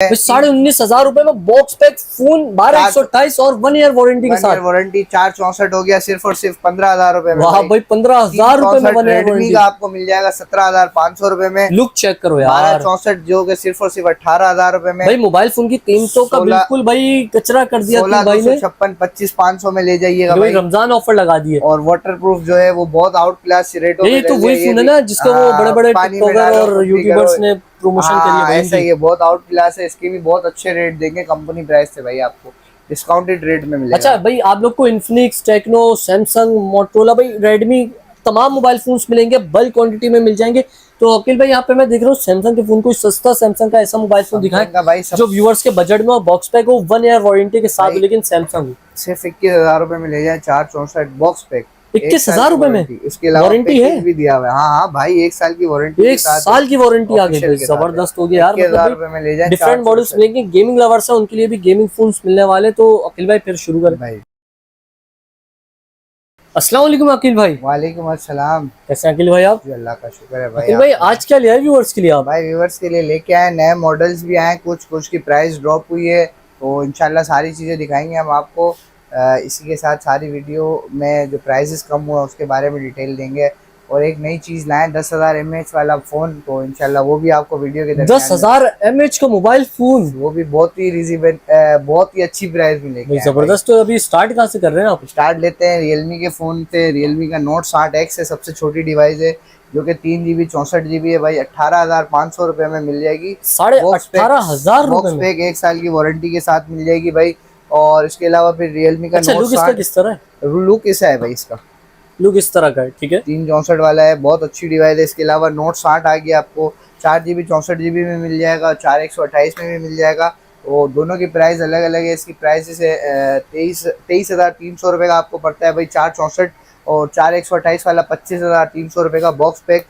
19,500 रुपए में box pack phone 12/128 और 1 ईयर वारंटी के साथ। वारंटी 464 हो गया सिर्फ और सिर्फ 15,000 रुपए में। वाह भाई 15,000 रुपए में 1 ईयर रेडमी का आपको मिल जाएगा 17,500 रुपए में। लुक चेक करो यार, 1264 जो कि सिर्फ और सिर्फ 18,000 रुपए में। भाई मोबाइल फोन की कीमतों का बिल्कुल भाई कचरा कर दिया भाई ने। 16,256 25,500 में ले जाइएगा भाई। रमजान ऑफर लगा दिए और वाटर प्रूफ जो है वो बहुत आउट क्लास रेटों में। तो वही फोन है ना जिसका वो बड़े बड़े टिकटॉकर और यूट्यूबर्स ने प्रमोशन करी है। ऐसा ही है, बहुत आउट क्लास है। इसके भी बहुत अच्छे रेट देंगे कंपनी प्राइस से भाई, आपको डिस्काउंटेड रेट में मिलेगा। अच्छा भाई आप लोग को इन्फिनिक्स, टेक्नो, सैमसंग, मोटोरोला, भाई रेडमी तमाम मोबाइल फोन्स मिलेंगे, बल्क क्वांटिटी में मिल जाएंगे। तो अकील भाई यहाँ पे मैं देख रहा हूँ सैमसंग के फोन, कोई सस्ता सैमसंग का ऐसा मोबाइल फोन दिखाएं भाई जो व्यूअर्स के बजट में बॉक्स पैक हो, 1 ईयर वारंटी के साथ, लेकिन सैमसंग सिर्फ 21,000 रुपए में ले जाए 464 बॉक्स पैक। 21,000 रुपए में इसके अलावा वारंटी है भी दिया हुआ है। हाँ भाई 1 साल की वारंटी, 1 साल की वारंटी आ गई, जबरदस्त हो गया यार। 21,000 रुपए में ले जाए। डिफरेंट मॉडल्स मिलेंगे, गेमिंग लवर्स है उनके लिए भी गेमिंग फोन्स मिलने वाले। तो अकील भाई फिर शुरू करें भाई। अस्सलाम वालेकुम अकील भाई। वालेकुम अस्सलाम। कैसे अकील भाई आप? जी अल्लाह का शुक्र है भाई। अकील भाई आज क्या लिया है व्यूअर्स के लिए आप? भाई व्यूअर्स के लिए लेके आए नए मॉडल्स भी आए, कुछ की प्राइस ड्रॉप हुई है, तो इंशाल्लाह सारी चीज़ें दिखाएंगे हम आपको। इसी के साथ सारी वीडियो में जो प्राइसेस कम हुआ उसके बारे में डिटेल देंगे। और एक नई चीज़ लाएं 10,000 mAh वाला फ़ोन, तो इंशाल्लाह वो भी आपको वीडियो के 10,000 mAh का मोबाइल फोन, वो भी बहुत ही रिजनेबल, बहुत ही अच्छी प्राइस में लेके जबरदस्त। तो अभी स्टार्ट कहाँ से कर रहे हैं आप? स्टार्ट लेते हैं रियलमी के फ़ोन से। रियलमी का नोट 60X है, सबसे छोटी डिवाइस है जो कि 3 GB 64 GB है भाई। 18,500 रुपए में मिल जाएगी। 18,500 बॉक्स पैक 1 साल की वारंटी के साथ मिल जाएगी भाई। और इसके अलावा फिर रियलमी का नोट 60 किस तरह है? लुक ऐसा है भाई, इसका लुक इस तरह का है, ठीक है। 364 वाला है, बहुत अच्छी डिवाइस है। इसके अलावा नोट 60 आ गया, आपको 4 GB 64 GB में मिल जाएगा, 4 128 में भी मिल जाएगा। वो दोनों की प्राइस अलग अलग है। इसकी प्राइस है 23,300 रुपये का आपको पड़ता है भाई 464, और 4 128 वाला 25,300 रुपये का बॉक्स पैक।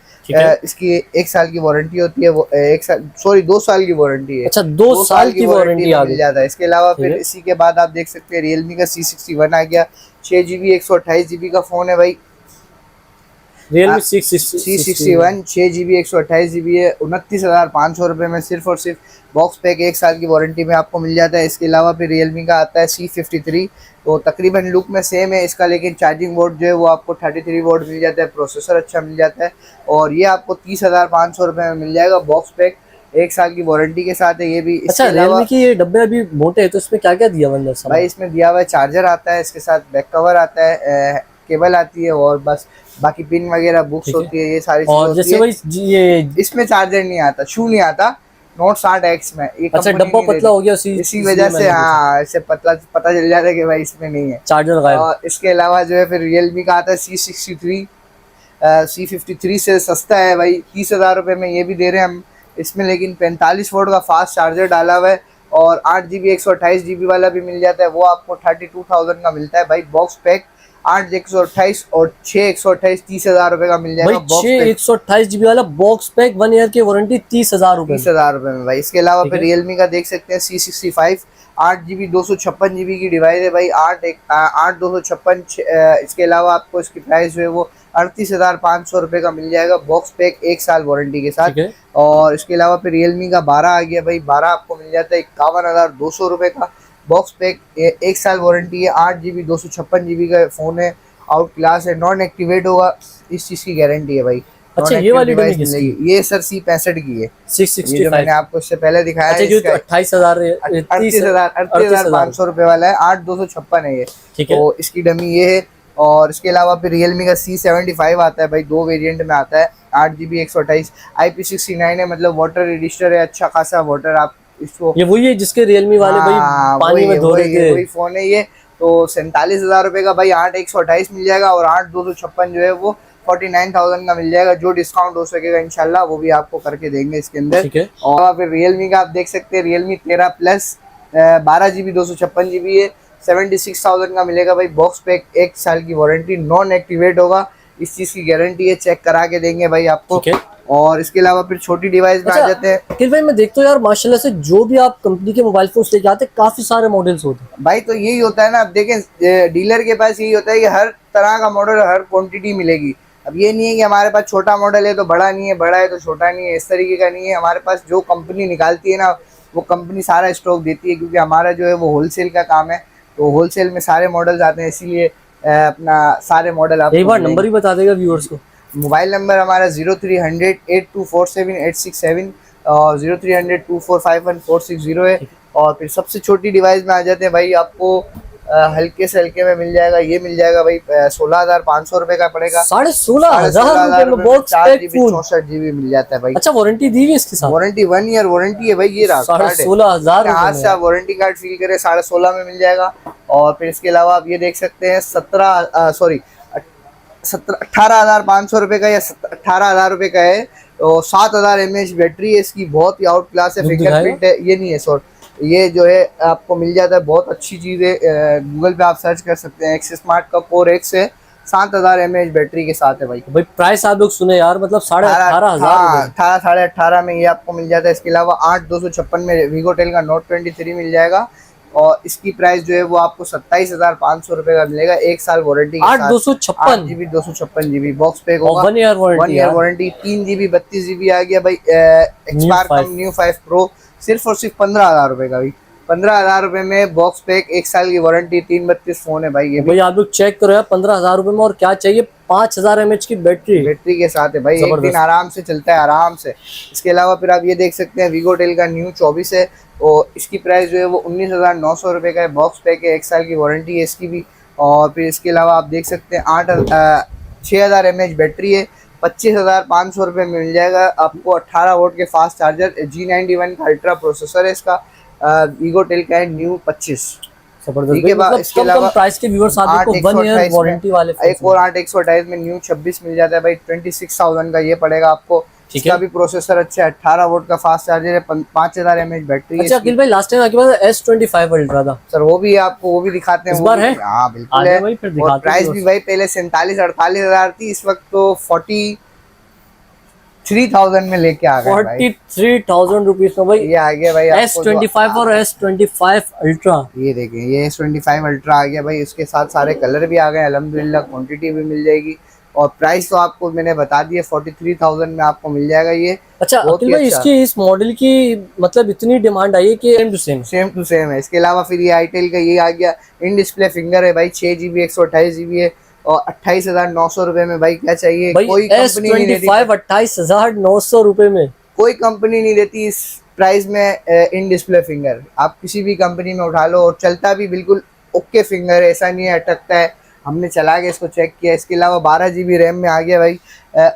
इसकी 1 साल की वारंटी होती है, वो 2 साल की वारंटी है। अच्छा 2 साल की वारंटी मिल जाता है। इसके अलावा फिर इसी के बाद आप देख सकते हैं रियलमी का C61 आ गया, 6 GB 128 GB का फोन है भाई। रियलमी C61 6 GB 128 GB है, 29,500 रुपये में सिर्फ और सिर्फ बॉक्स पैक 1 साल की वारंटी में आपको मिल जाता है। इसके अलावा फिर रियलमी का आता है C53, तो तकरीबन लुक में सेम है इसका, लेकिन चार्जिंग वोट जो है वो आपको 33 वोट मिल जाता है, प्रोसेसर अच्छा मिल जाता है। और ये आपको 30,500 रुपये में मिल जाएगा बॉक्स पैक 1 साल की वारंटी के साथ है ये भी। अच्छा रियलमी की ये डब्बे अभी मोटे है, तो इसमें क्या क्या दिया हुआ है भाई? इसमें दिया हुआ है चार्जर आता है, इसके साथ बैक कवर आता है, केबल आती है, और बस बाकी पिन वगैरह बुक्स होती है, ये सारी चीजें। जैसे भाई ये इसमें चार्जर नहीं आता, शू नहीं आता नोट 60X में। अच्छा डब्बा पतला हो गया इसी वजह से, हाँ इससे पता चल जाता है कि भाई इसमें नहीं है चार्जर लगाया। और इसके अलावा जो है फिर रियलमी का आता है C63, C53 से सस्ता है भाई, 30,000 रुपये में ये भी दे रहे हैं हम इसमें, लेकिन 45 वोल्ट का फास्ट चार्जर डाला हुआ है। और 8 GB 128 GB वाला भी मिल जाता है, वो आपको 32,000 का मिलता है भाई बॉक्स पैक। 8 128 और 6 128 30,000 रुपए का मिल जाएगा बॉक्स पैक। 6 128 GB वाला बॉक्स पैक 1 ईयर की वारंटी 30,000 रुपए, 30,000 रुपए में भाई। इसके अलावा फिर रियलमी का देख सकते हैं C65, 8 GB 256 GB की डिवाइस है भाई, 8 256। इसके अलावा आपको इसकी प्राइस जो है वो 38,500 रुपये का मिल जाएगा बॉक्स पैक 1 साल वारंटी के साथ। और इसके अलावा फिर रियलमी का 12 आ गया भाई, 12 आपको मिल जाता है 51,200 रुपये का बॉक्स पैक, 1 साल वारंटी है। 8 GB 256 GB का फ़ोन है, आउट क्लास है, नॉन एक्टिवेट होगा, इस चीज़ की गारंटी है भाई। अच्छा ये वाली डिवाइस मिलेगी, ये सर C65 की है, 665 जो मैंने आपको इससे पहले दिखाया है। अच्छा 38,500 रुपये वाला है, 8 256 है ये, तो इसकी डमी ये है। और इसके अलावा फिर रियलमी का C75 आता है भाई, 2 वेरिएंट में आता है, 8 GB 128, IP69 है, मतलब वाटर रजिस्टर है, अच्छा खासा वाटर। आप इसको ये वही है जिसके रियलमी वाले भाई पानी में धो रहे थे, वही फोन है ये। तो 47,000 रुपये का भाई 8 128 मिल जाएगा, और 8 256 जो है वो 49,000 का मिल जाएगा। जो डिस्काउंट हो सकेगा इंशाल्लाह वो भी आपको करके देंगे इसके अंदर। और फिर रियलमी का आप देख सकते हैं रियलमी 13 प्लस 12 GB 256 GB है, 76,000 का मिलेगा भाई बॉक्स पैक, 1 साल की वारंटी, नॉन एक्टिवेट होगा, इस चीज़ की गारंटी है, चेक करा के देंगे भाई आपको। और इसके अलावा फिर छोटी डिवाइस में आ जाते हैं। अखिल भाई मैं देखता हूँ यार माशाल्लाह से जो भी आप कंपनी के मोबाइल फोन लेके आते हैं काफी सारे मॉडल्स होते हैं भाई। तो यही होता है ना, अब देखें डीलर के पास यही होता है कि हर तरह का मॉडल, हर क्वांटिटी मिलेगी। अब ये नहीं है कि हमारे पास छोटा मॉडल है तो बड़ा नहीं है, बड़ा है तो छोटा नहीं है, इस तरीके का नहीं है। हमारे पास जो कंपनी निकालती है ना वो कंपनी सारा स्टॉक देती है, क्योंकि हमारा जो है वो होलसेल का काम है, तो होलसेल में सारे मॉडल्स आते हैं, इसीलिए अपना सारे मॉडल आप एक बार नंबर भी बता देगा व्यूअर्स को। मोबाइल नंबर हमारा 0300-8247-867 और 0300-2451-460 है। और फिर सबसे छोटी डिवाइस में आ जाते हैं भाई, आपको हल्के से हल्के में मिल जाएगा, ये मिल जाएगा भाई 16,500 रुपए का पड़ेगा। 16,500 रुपए में बॉक्स पैक फोन, 64 GB मिल जाता है भाई। अच्छा वारंटी दी हुई है इसके साथ? वारंटी 1 ईयर वारंटी है भाई, ये रहा 16,500 हाथ से आप वारंटी कार्ड फील करें 16,500 में मिल जाएगा। और फिर इसके अलावा आप ये देख सकते हैं 18,500 रुपए का या 18,000 रुपए का है, तो 7,000 mAh बैटरी है इसकी, बहुत ही आउट क्लास है। फिंगरप्रिंट है, ये नहीं है सॉरी, ये जो है आपको मिल जाता है, बहुत अच्छी चीज़ है। गूगल पे आप सर्च कर सकते हैं, एक्स स्मार्ट का कोर एक्स है, 7,000 mAh बैटरी के साथ है भाई। भाई प्राइस आप लोग सुने यार, मतलब 18,500, 18,500 में ये आपको मिल जाता है। इसके अलावा 8,256 में वीगोटेल का नोट 23 मिल जाएगा, और इसकी प्राइस जो है वो आपको 27,500 रुपए का मिलेगा, 1 साल warranty. 8,256 GB 256 GB box pack होगा, 1 ईयर वारंटी। 3 GB 32 GB आ गया भाई, एक्सपायर न्यू 5 प्रो, सिर्फ और सिर्फ 15,000 रुपए का भाई। 15,000 रुपए में बॉक्स पैक, 1 साल की वारंटी, 332 फोन है भाई। ये भाई आप लोग चेक करो यार, 15,000 रुपए में और क्या चाहिए, 5,000 mAh की बैटरी के साथ है भाई, एक दिन आराम से चलता है आराम से। इसके अलावा फिर आप ये देख सकते हैं वीगोटेल का न्यू 24 है, और इसकी प्राइस जो है वो 19,900 रुपए का है, बॉक्स पैक है, 1 साल की वारंटी है इसकी भी। और फिर इसके अलावा आप देख सकते हैं 6,000 mAh बैटरी है, 25,500 रुपये में मिल जाएगा आपको। 18 वोल्ट के फास्ट चार्जर, G91 का अल्ट्रा प्रोसेसर है इसका, वीगोटेल का है न्यू 25। जबरदस्त, मतलब इसके अलावा प्राइस के व्यूअर्स आप लोग को 1 ईयर वारंटी वाले एक और 8/128 में न्यू 26 मिल जाता है भाई, 26,000 का ये पड़ेगा आपको। इसका भी प्रोसेसर अच्छा है, 18 वोल्ट का फास्ट चार्जर है, 5,000 mAh बैटरी है। अच्छा अखिल भाई, लास्ट टाइम आपके पास S25 अल्ट्रा था सर, वो भी आपको वो भी दिखाते हैं, इस बार है? हाँ बिल्कुल है। और प्राइस भी भाई पहले 47-48 थी, इस वक्त तो 43,000 में लेके आ गए 43,000 रुपीज में भाई, ये आ गया भाई S25 और S25 अल्ट्रा। ये देखें, ये S25 अल्ट्रा आ गया भाई, इसके साथ सारे कलर भी आ गए अल्हम्दुलिल्लाह, क्वांटिटी भी मिल जाएगी। और प्राइस तो आपको मैंने बता दिया, 43,000 में आपको मिल जाएगा ये। अच्छा अखिल भाई, इसकी इस मॉडल की मतलब इतनी डिमांड आई है कि सेम टू सेम है। इसके अलावा फिर ये आईटेल का ये आ गया, इन डिस्प्ले फिंगर है भाई, 6 GB 128 GB है, और 28,900 रुपए में भाई क्या चाहिए। कोई कंपनी नहीं देती 28,900 रुपए में, कोई कंपनी नहीं देती इस प्राइस में इन डिस्प्ले फिंगर। आप किसी भी कंपनी में उठा लो, और चलता भी बिल्कुल ओके फिंगर है, ऐसा नहीं है अटकता है, हमने चला के इसको चेक किया। इसके अलावा 12 GB रैम में आ गया भाई,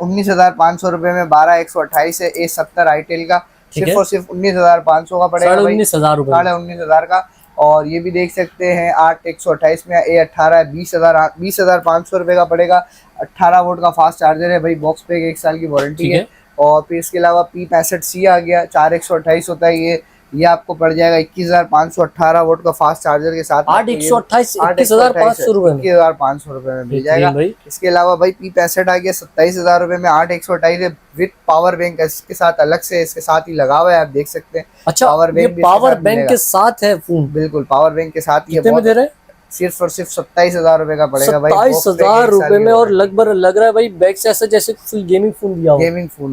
19,500 रुपए में 12/128 है, A70 आईटेल का, सिर्फ और सिर्फ 19,500 का पड़ेगा भाई, 19,000 का। और ये भी देख सकते हैं 8/128 में A18 है, 20,500 रुपए का पड़ेगा, 18 वोल्ट का फास्ट चार्जर है भाई, बॉक्स पे 1 साल की वारंटी है। और फिर इसके अलावा P65C आ गया, 4/128 होता है ये आपको पड़ जाएगा 21,518 वोल्ट का फास्ट चार्जर के साथ, 8/128 21,500 रुपए में, 21,500 रुपए में मिल जाएगा। इसके अलावा भाई P65 आ गया 27,000 रुपए में, 8/128 विद पावर बैंक इसके साथ, अलग से इसके साथ ही लगा हुआ है, आप देख सकते हैं। अच्छा पावर बैंक के साथ है फोन, बिल्कुल पावर बैंक के साथ ही कितने में दे रहे हैं? सिर्फ और सिर्फ 27,000 रुपए का पड़ेगा भाई, 27,000 रुपए में। और लगभग लग रहा है भाई बैक से ऐसा जैसे फुल गेमिंग फोन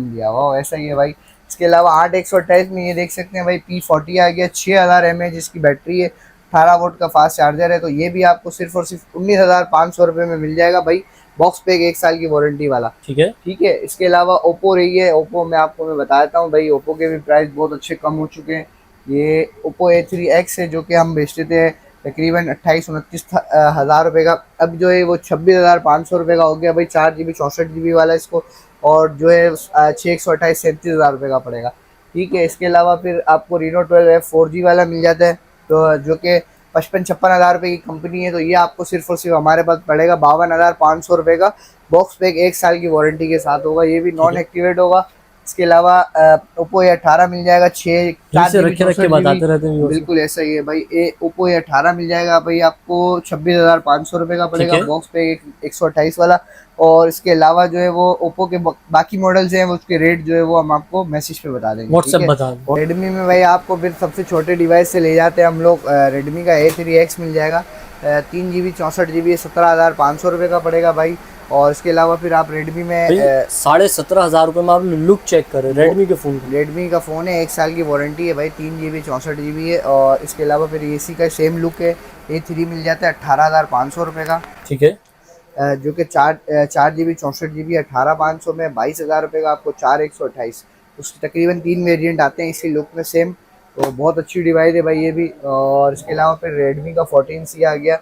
दिया हुआ ऐसा ही है भाई। इसके अलावा 8/128 में ये देख सकते हैं भाई P40 आ गया, 6,000 mAh इसकी बैटरी है, 18 वोल्ट का फास्ट चार्जर है, तो ये भी आपको सिर्फ और सिर्फ 19,500 रुपए में मिल जाएगा भाई, बॉक्स पे 1 साल की वारंटी वाला। ठीक है। इसके अलावा ओप्पो रही है, ओप्पो में आपको मैं बता देता हूँ भाई, ओप्पो के भी प्राइस बहुत अच्छे कम हो चुके हैं। ये ओप्पो A3X है, जो कि हम बेचते थे तकरीबन 28-29 हज़ार रुपये का, अब जो है वो 26,500 रुपये का हो गया भाई, 4 GB 64 GB वाला इसको, और जो है 6/128 37,000 रुपये का पड़ेगा। ठीक है। इसके अलावा फिर आपको Reno 12 4G वाला मिल जाता है, तो जो कि 55-56 हज़ार रुपये की कंपनी है, तो ये आपको सिर्फ और सिर्फ हमारे पास पड़ेगा 52,500 रुपये का, बॉक्स पैक 1 साल की वारंटी के साथ होगा, ये भी नॉन एक्टिवेट होगा। इसके अलावा ओप्पो A18 मिल जाएगा, 4 बताते रहते हैं, बिल्कुल ऐसा ही है भाई। ओप्पो A18 मिल जाएगा भाई आपको 26,500 रुपये का पड़ेगा, बॉक्स पे 128 वाला। और इसके अलावा जो है वो ओप्पो के बाकी मॉडल्स हैं, उसके रेट जो है वो हम आपको मैसेज पे बता देंगे, व्हाट्सएप बता देंगे। रेडमी में भाई आपको फिर सबसे छोटे डिवाइस से ले जाते हैं हम लोग, रेडमी का A3X मिल जाएगा, 3 GB 64 GB 17,500 रुपये का पड़ेगा भाई। और इसके अलावा फिर आप रेडमी में 17,500 रुपये में आप लुक चेक करें रेडमी के फ़ोन का। रेडमी का फ़ोन है, 1 साल की वारंटी है भाई, 3 GB 64 GB है। और इसके अलावा फिर AC का सेम लुक है, A3 मिल जाता है 18,500 रुपये का, ठीक है। जो कि 4 GB 64 GB 18,500 में, 22,000 रुपये का आपको 4,128। उसके तकरीबन 3 वेरिएंट आते हैं इसी लुक में सेम, तो बहुत अच्छी डिवाइस है भाई ये भी। और इसके अलावा फिर रेडमी का 14C आ गया,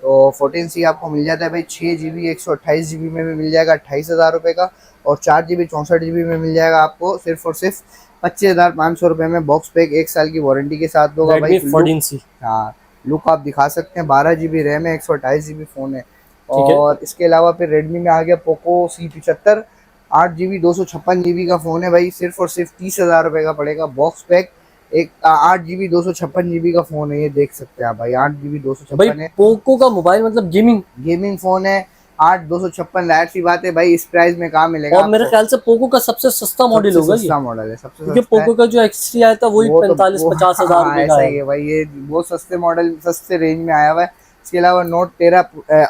तो 14C आपको मिल जाता है भाई 6 GB 128 GB में भी मिल जाएगा 28,000 रुपये का, और 4 GB 64 GB में मिल जाएगा आपको सिर्फ और सिर्फ 25,500 रुपये में। बॉक्स पैक 1 साल की वारंटी के साथ होगा भाई। 14C, हाँ, लुक आप दिखा सकते हैं, 12 GB रैम है, 128 GB फ़ोन है। और इसके अलावा फिर रेडमी में आ गया पोको C75, 8 GB 256 GB का फ़ोन है भाई, सिर्फ और सिर्फ 30,000 रुपये का पड़ेगा। बॉक्स पैक एक 8 GB 256 GB का फ़ोन है, ये देख सकते हैं आप भाई, 8 GB 256 है। पोको का मोबाइल मतलब गेमिंग फ़ोन है, 8 256, जाहिर सी बात है भाई, इस प्राइस में कहाँ मिलेगा। और मेरे ख्याल से पोको का सबसे सस्ता मॉडल होगा ये। सस्ता मॉडल है, सबसे क्योंकि सस्ता पोको का जो X3 आया था वही 45-50 हज़ार रुपये का ऐसा ही है भाई, ये बहुत सस्ते मॉडल, सस्ते रेंज में आया हुआ है। इसके अलावा नोट 13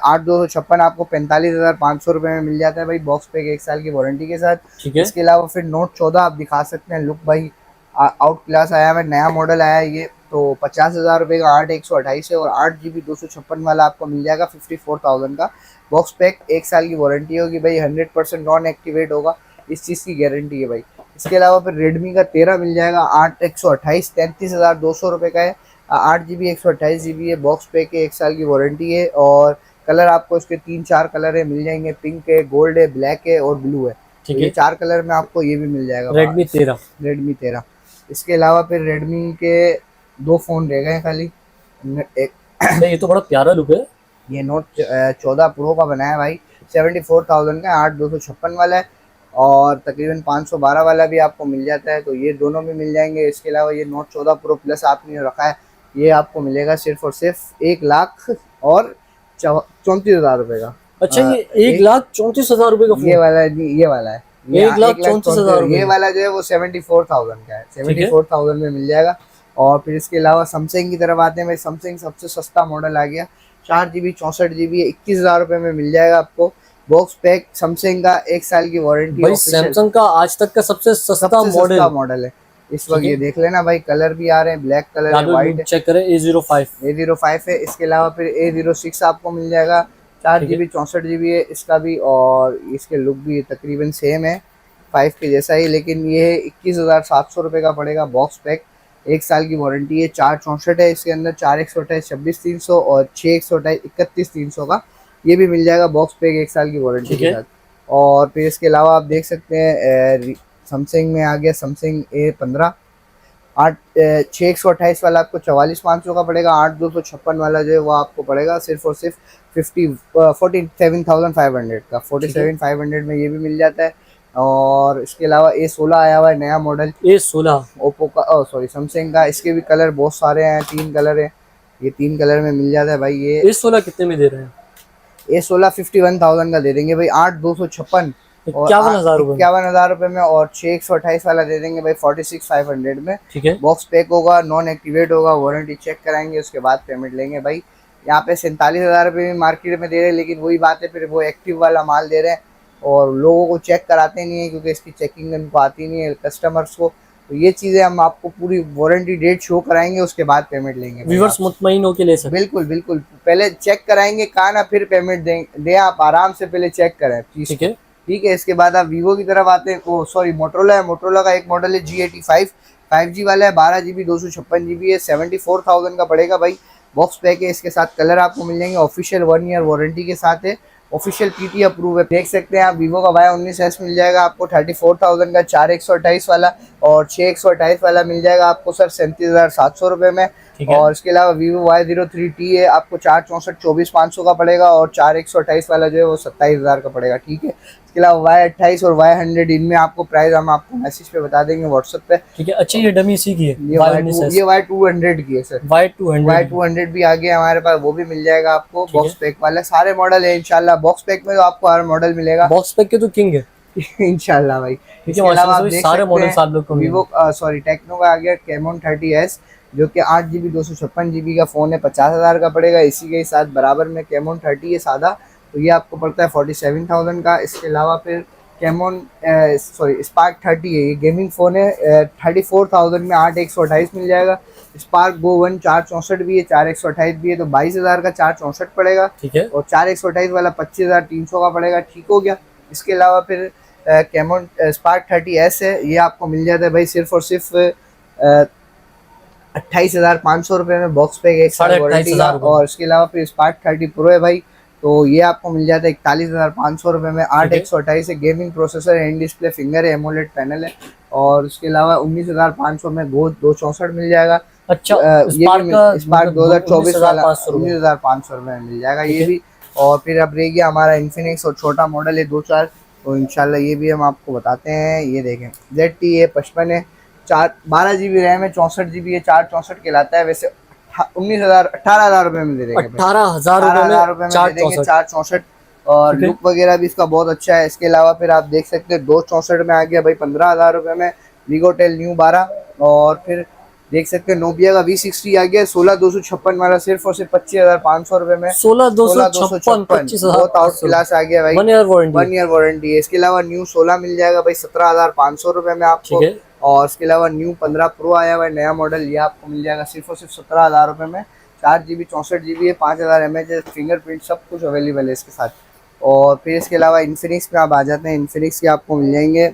8 256 आपको 45,500 रुपये में मिल जाता है भाई, बॉक्स पैक 1 साल की वारंटी के साथ। ठीक है। इसके अलावा फिर नोट 14 आप दिखा सकते हैं, लुक भाई आउट क्लास आया है, नया मॉडल आया है ये, तो 50,000 रुपये का 8/128 है, और 8 GB 256 वाला आपको मिल जाएगा 54,000 का। बॉक्स पैक 1 साल की वारंटी होगी भाई, 100% नॉन एक्टिवेट होगा, इस चीज़ की गारंटी है भाई। इसके अलावा फिर रेडमी का 13 मिल जाएगा 8/128, 33,200 रुपये का है, 8 GB 128 GB है, बॉक्स पैक है, 1 साल की वारंटी है। और कलर आपको इसके 3-4 कलर है मिल जाएंगे, पिंक है, गोल्ड है, ब्लैक है और ब्लू है, ठीक है। है, 4 कलर में आपको ये भी मिल जाएगा रेडमी 13। इसके अलावा फिर रेडमी के 2 फ़ोन रह गए हैं खाली। एक ये तो बड़ा प्यारा लुक है। ये नोट 14 प्रो का बनाया है भाई, 74,000 का, 8 256 वाला है, और तकरीबन 512 वाला भी आपको मिल जाता है, तो ये दोनों भी मिल जाएंगे। इसके अलावा ये नोट 14 प्रो प्लस आपने रखा है, ये आपको मिलेगा सिर्फ और सिर्फ 1,34,000 रुपये का। अच्छा, ये 1,34,000 रुपये का फोन? ये वाला नहीं, ये वाला है, 1,34,000 ये वाला जो है वो 74,000 का है, 74,000 में मिल जाएगा। और फिर इसके अलावा सैमसंग की तरफ आते हैं भाई, सैमसंग सबसे सस्ता मॉडल आ गया, 4 GB 64 GB 21,000 रुपये में मिल जाएगा आपको। बॉक्स पैक सैमसंग का 1 साल की वारंटी भाई, सैमसंग का आज तक का सबसे सस्ता मॉडल है इस वक्त। ये देख लेना भाई, कलर भी आ रहे हैं, ब्लैक कलर है, व्हाइट चेक करें, A05 है। इसके अलावा फिर A06 आपको मिल जाएगा, 4 GB 64 GB है इसका भी, और इसके लुक भी तकरीबन सेम है 5 के जैसा ही, लेकिन ये 21,700 रुपये का पड़ेगा। बॉक्स पैक 1 साल की वारंटी है, 4/64 है इसके अंदर, 4/128 26,300 और 6/128 31,300 का, ये भी मिल जाएगा बॉक्स पैक 1 साल की वारंटी के साथ। और फिर इसके अलावा आप देख सकते हैं सैमसंग में आ गया सैमसंग A15, 6/128 वाला आपको 44,500 का पड़ेगा, 8 256 वाला जो है वो आपको पड़ेगा सिर्फ और सिर्फ 47,500 का, 47,500 में ये भी मिल जाता है। और इसके अलावा A16 आया हुआ है, नया मॉडल A16 ओप्पो का, सॉरी सैमसंग का, इसके भी कलर बहुत सारे हैं, 3 कलर है, ये 3 कलर में मिल जाता है भाई। ये A16 कितने में दे रहे हैं? A16 51,000 का दे देंगे भाई, 8 256 51,000 रुपये में, और 6/128 वाला दे देंगे भाई 46,500 में। ठीक है। बॉक्स पैक होगा, नॉन एक्टिवेट होगा, वारंटी चेक कराएंगे, उसके बाद पेमेंट लेंगे भाई। यहाँ पे 47,000 रुपये भी मार्केट में दे रहे हैं, लेकिन वही बात है, फिर वो एक्टिव वाला माल दे रहे हैं और लोगों को चेक कराते नहीं है, क्योंकि इसकी चेकिंग उनको आती नहीं है कस्टमर्स को। तो ये चीज़ें हम आपको पूरी वारंटी डेट शो कराएंगे, उसके बाद पेमेंट लेंगे। व्यूअर्स मुतमईन होके ले सकते। बिल्कुल बिल्कुल, पहले चेक कराएंगे कहा ना, फिर पेमेंट दें आप आराम से, पहले चेक करें। ठीक है, ठीक है। इसके बाद आप वीवो की तरफ आते हैं, सॉरी मोटरोला है, मोटरोला का एक मॉडल है G85 5G वाला है, 12 GB 256 GB है, 74,000 का पड़ेगा भाई। बॉक्स पैक है, इसके साथ कलर आपको मिल जाएंगे, ऑफिशियल 1 ईयर वारंटी के साथ है, ऑफिशियल PT अप्रूव है। देख सकते हैं आप, वीवो का Y19s मिल जाएगा आपको 34,000 का, 4/128 वाला और 6/128 वाला मिल जाएगा आपको सर 37,700 रुपये में। और इसके अलावा वीवो Y03T है, आपको 4/64 24,500 का पड़ेगा, और 4/128 वाला जो है वो 27,000 का पड़ेगा। ठीक है। इसके अलावा Y28 और Y100 इनमें आपको प्राइस हम आपको मैसेज पे बता देंगे व्हाट्सएप पे। ठीक है। अच्छा, ये डमी सी की है, ये Y200 की है सर, Y200 भी आ गया हमारे पास, वो भी मिल जाएगा आपको। बॉक्स पैक वाला सारे मॉडल है इंशाल्लाह, बॉक्स पैक में तो आपको हर मॉडल मिलेगा, बॉक्स पैक के तो किंग है इंशाल्लाह भाई। इसके अलावा आप देख सारे मॉडल्स आप लोग को वीवो सॉरी टेक्नो का आ गया Camon 30s, जो कि 8 GB 256 GB का फ़ोन है, 50,000 का पड़ेगा। इसी के साथ बराबर में Camon 30 है सादा, तो ये आपको पड़ता है 47,000 का। इसके अलावा फिर कैमोन स्पार्क 30 है, ये गेमिंग फ़ोन है। 34,000 में 8/128 मिल जाएगा। स्पार्क गो 1 464 भी है, 4/128 भी है, तो 22,000 का 464 पड़ेगा। ठीक है। और 4/128 वाला 25,300 का पड़ेगा। ठीक हो गया। इसके अलावा फिर कैमोन स्पार्क 30S है, ये आपको मिल जाता है भाई सिर्फ और सिर्फ 28,500 रुपये में, बॉक्स पे 1 साल वारंटी का। और इसके अलावा फिर स्पार्क 30 प्रो है भाई, तो ये आपको मिल जाता है 41,500 रुपये में। 8/128 है, gaming processor, in display, finger है, एमोलेड पैनल है। और उसके अलावा 19,500 में गो 264 मिल जाएगा। अच्छा, स्पार्क 2024 वाला 19,500 रुपये में मिल जाएगा ये भी। और फिर अब रह गया हमारा इन्फिनिक्स और छोटा मॉडल है 2-4, तो इंशाल्लाह ये भी हम आपको बताते हैं। ये देखें ZT है 55 है, 12 GB रैम है, 64 GB है, 464 कहलाता है वैसे। 18,000 रुपये में दे देंगे, 18,000 रुपये में दे देंगे 464। और लुक वगैरह भी इसका बहुत अच्छा है। इसके अलावा फिर आप देख सकते हैं 264 में आ गया भाई 15,000 रुपये में, वीगोटेल न्यू 12। और फिर देख सकते हैं नोबिया का V60 आ गया 16,256 वाला, सिर्फ और सिर्फ 25,500 रुपये में। 16,256 बहुत आउट क्लास आ गया भाई, 1 ईयर वारंटी है। इसके अलावा न्यू 16 मिल जाएगा भाई 17,500 रुपये में आपको। और इसके अलावा न्यू 15 प्रो आया हुआ है नया मॉडल, ये आपको मिल जाएगा सिर्फ और सिर्फ 17,000 रुपये में। 4 GB 64 GB है, 5000 mAh है, फिंगरप्रिंट सब कुछ अवेलेबल है इसके साथ। और फिर इसके अलावा इन्फिनिक्स में आप आ जाते हैं, इन्फिनिक्स के आपको मिल जाएंगे।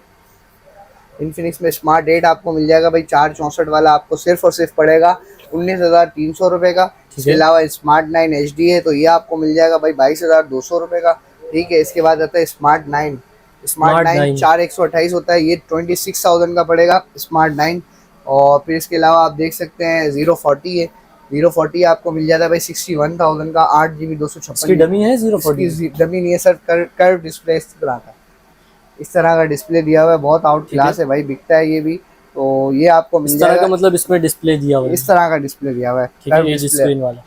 इन्फिनिक्स में स्मार्ट 8 आपको मिल जाएगा भाई 464 वाला, आपको सिर्फ और सिर्फ पड़ेगा 19,300 रुपये का। इसके अलावा स्मार्ट 9 HD है, तो ये आपको मिल जाएगा भाई 22,200 रुपये का। ठीक है। इसके बाद आता है स्मार्ट 9 4/128 होता है, ये 26,000 का पड़ेगा स्मार्ट 9। और फिर इसके अलावा आप देख सकते हैं 040 है, 040 आपको मिल जाता है भाई 61,000 का। 8 GB 256 डमी है, 040 डमी नहीं है सर, कर्व डिस्प्ले इस तरह का डिस्प्ले दिया हुआ है, बहुत आउट क्लास है भाई, बिकता है ये भी। तो ये आपको मिल जाएगा, मतलब इसमें डिस्प्ले दिया हुआ है, इस तरह का डिस्प्ले दिया हुआ है, स्क्रीन वाला।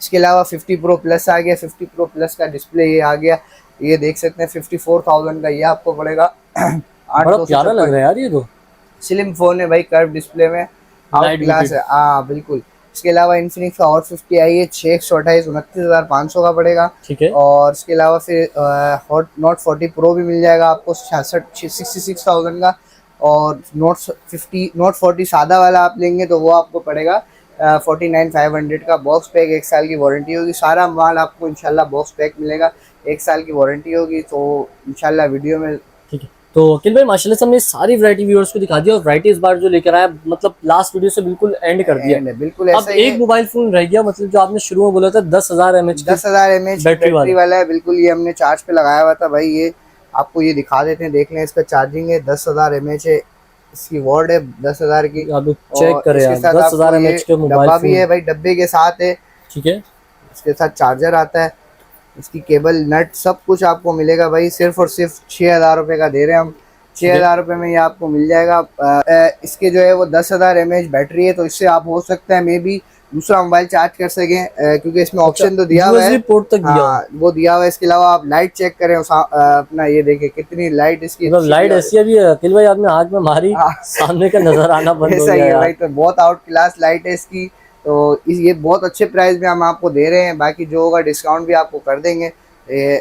इसके अलावा 50 Pro Plus आ गया, 50 Pro Plus का डिस्प्ले ये आ गया, ये देख सकते हैं 54,000 का, ये आपको पड़ेगा। बड़ा प्यारा लग रहा है यार, ये तो स्लिम फोन है भाई, कर्व डिस्प्ले में आउट क्लास है। हाँ बिल्कुल। इसके अलावा इन्फिनिक्स का और 50 आई है 6/128 29,500 का पड़ेगा। ठीक है। और इसके अलावा फिर नोट 40 प्रो भी मिल जाएगा आपको 66,000 का। और नोट 40 सादा वाला आप लेंगे तो वो आपको पड़ेगा 49,500 का। बॉक्स पैक 1 साल की वारंटी होगी, सारा माल आपको इंशाल्लाह बॉक्स पैक मिलेगा, 1 साल की वारंटी होगी। तो इंशाल्लाह वीडियो में ठीक है। तो अखिल भाई माशाल्लाह से हमने सारी वैरायटी व्यूअर्स को दिखा दिया, और वैरायटी इस बार जो लेकर आया मतलब लास्ट वीडियो से बिल्कुल एंड कर दिया। बिल्कुल अब एक मोबाइल फोन रह गया, मतलब जो आपने शुरू में बोला था 10,000 mAh बैटरी वाला है, बिल्कुल ये हमने चार्ज पे लगाया हुआ था भाई। ये आपको ये दिखा देते हैं, देख लें, इसका चार्जिंग है 10,000 mAh है, इसकी वॉट है 10,000 की। चेक करें यार, 10,000 mAh के मोबाइल डब्बा भी है भाई, डब्बे के साथ है। ठीक है। इसके साथ चार्जर आता है, इसकी केबल नट सब कुछ आपको मिलेगा भाई, सिर्फ और सिर्फ 6,000 रुपये का दे रहे हैं हम। 6,000 रुपये में ये आपको मिल जाएगा। इसके जो है वो 10,000 mAh बैटरी है, तो इससे आप हो सकता है मे बी दूसरा मोबाइल चार्ज कर सकें, क्योंकि इसमें ऑप्शन तो दिया हुआ है, पोर्ट तक दिया हाँ वो दिया हुआ है। इसके अलावा आप लाइट चेक करें अपना, ये देखें कितनी लाइट इसकी, लाइट ऐसी भी है अखिल भाई, आपने हाथ में मारी सामने का नजर आना बंद हो गया भाई, तो बहुत आउट क्लास लाइट है इसकी। तो ये बहुत अच्छे प्राइस में हम आपको दे रहे हैं, बाकी जो होगा डिस्काउंट भी आपको कर देंगे।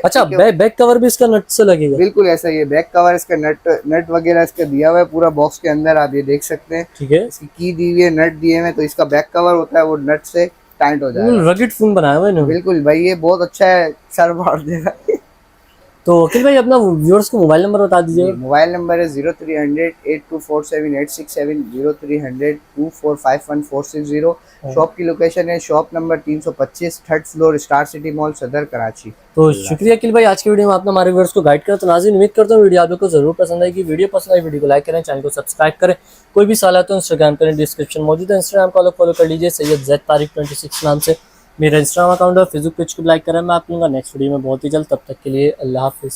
अच्छा, बैक कवर भी इसका नट से लगेगा? बिल्कुल ऐसा ही है, बैक कवर इसका नट वगैरह इसका दिया हुआ है पूरा बॉक्स के अंदर, आप ये देख सकते हैं। ठीक है। इसकी की दी हुई है, नट दिए हुए, तो इसका बैक कवर होता है वो नट से टाइट हो जाएगा। रगड़ फोन बनाया हुआ है। बिल्कुल भाई, ये बहुत अच्छा है, सर फाड़ देगा। तो अखिल भाई अपना व्यूअर्स को मोबाइल नंबर बता दीजिए। मोबाइल नंबर है 0300-8247-867 0300-2451-460। शॉप की लोकेशन है shop number 325, 3rd floor, star city mall, सदर, कराची। तो शुक्रिया अखिल भाई, आज की वीडियो में आपने हमारे व्यूअर्स को गाइड किया। तो नाज़रीन उम्मीद करता हूँ वीडियो आप लोग को जरूर पसंद आएगी। वीडियो पसंद आई वीडियो को लाइक करें, चैनल को सब्सक्राइब करें। कोई भी सवाल है तो इंस्टाग्राम करें, डिस्क्रिप्शन मौजूद है, इंस्टाग्राम को फॉलो कर लीजिए सैयद ज़ैद तारिक 26 नाम से मेरा इंस्टाग्राम अकाउंट है। फेसबुक पेज को लाइक करें। मैं आप लूँगा नेक्स्ट वीडियो में बहुत ही जल्द, तब तक के लिए अल्लाह हाफिज़।